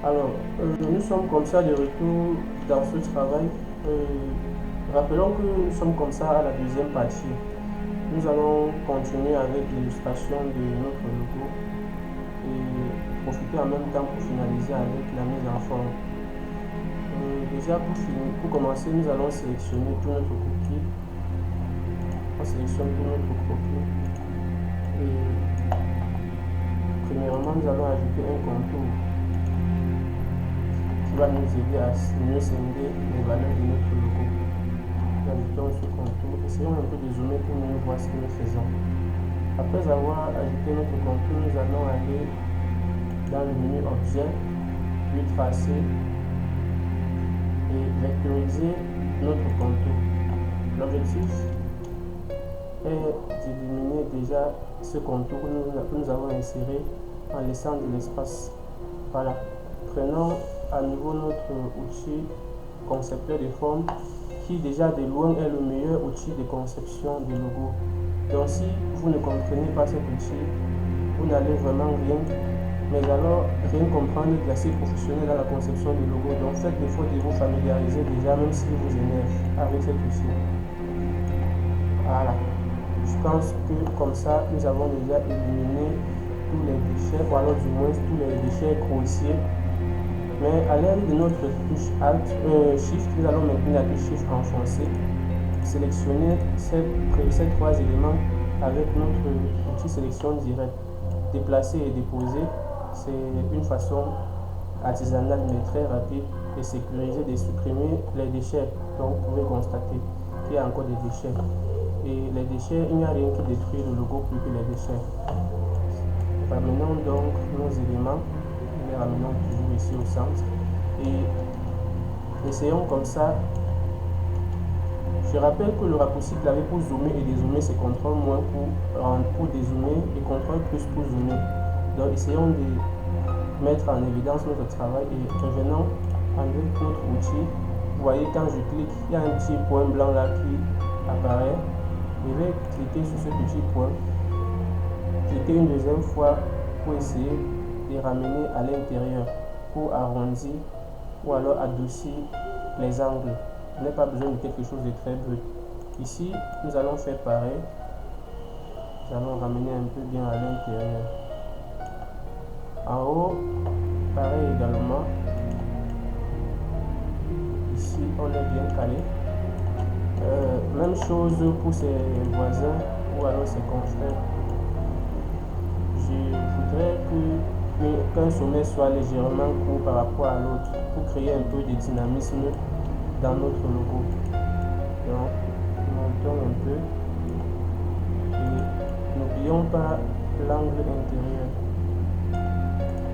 Alors, nous sommes comme ça de retour dans ce travail. Euh, Rappelons que nous sommes comme ça à la deuxième partie. Nous allons continuer avec l'illustration de notre logo et profiter en même temps pour finaliser avec la mise en forme. Déjà pour commencer, nous allons sélectionner tout notre croquis. On sélectionne tout notre croquis. Et premièrement, nous allons ajouter un contour qui va nous aider à mieux scinder les valeurs de notre logo. Nous ajoutons ce contour. Essayons un peu de zoomer pour mieux voir ce que nous faisons. Après avoir ajouté notre contour, nous allons aller dans le menu objet, puis tracer et vectoriser notre contour. L'objectif est d'éliminer déjà ce contour que nous avons inséré en laissant de l'espace. Voilà. Prenons à nouveau notre outil concepteur de forme qui déjà de loin est le meilleur outil de conception de logo. Donc si vous ne comprenez pas cet outil, vous n'allez vraiment rien, mais alors rien comprendre est assez professionnel dans la conception de logo. Donc faites l'effort de vous familiariser déjà, même si vous énerve avec cet outil. Voilà. Je pense que comme ça, nous avons déjà éliminé tous les déchets, ou alors du moins tous les déchets grossiers. Mais à l'aide de notre touche Alt, Shift, nous allons maintenir la touche Shift enfoncée, sélectionner ces trois éléments avec notre outil sélection directe. Déplacer et déposer, c'est une façon artisanale mais très rapide et sécurisée de supprimer les déchets. Donc vous pouvez constater qu'il y a encore des déchets. Et les déchets, il n'y a rien qui détruit le logo plus que les déchets. Ramenons donc nos éléments, les ramenons toujours ici au centre et essayons comme ça. Je rappelle que le raccourci clavier pour zoomer et dézoomer, c'est CTRL- pour dézoomer et CTRL+ pour zoomer. Donc essayons de mettre en évidence notre travail et revenons avec notre outil. Vous voyez, quand je clique, il y a un petit point blanc là qui apparaît. Je vais cliquer sur ce petit point, cliquer une deuxième fois pour essayer de ramener à l'intérieur, pour arrondir ou alors adoucir les angles. Je n'ai pas besoin de quelque chose de très brut. Ici, nous allons faire pareil. Nous allons ramener un peu bien à l'intérieur. En haut, pareil également. Ici, on est bien calé. Même chose pour ses voisins ou alors ses confrères. Je voudrais qu'un sommet soit légèrement court par rapport à l'autre pour créer un peu de dynamisme dans notre logo. Donc, montons un peu et n'oublions pas l'angle intérieur.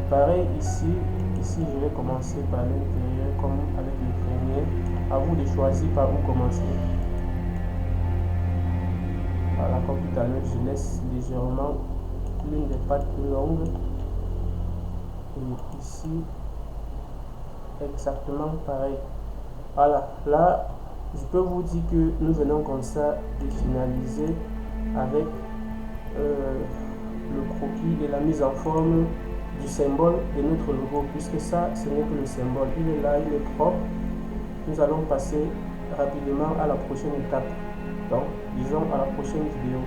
Pareil ici, je vais commencer par l'intérieur comme avec le premier. À vous de choisir par où commencer. Voilà, comme tout à l'heure, je laisse légèrement l'une des pattes plus longues. Et ici, exactement pareil. Voilà, là, je peux vous dire que nous venons comme ça de finaliser avec le croquis et la mise en forme du symbole de notre logo, puisque ça, ce n'est que le symbole. Il est là, il est propre. Nous allons passer rapidement à la prochaine étape. Donc, disons à la prochaine vidéo.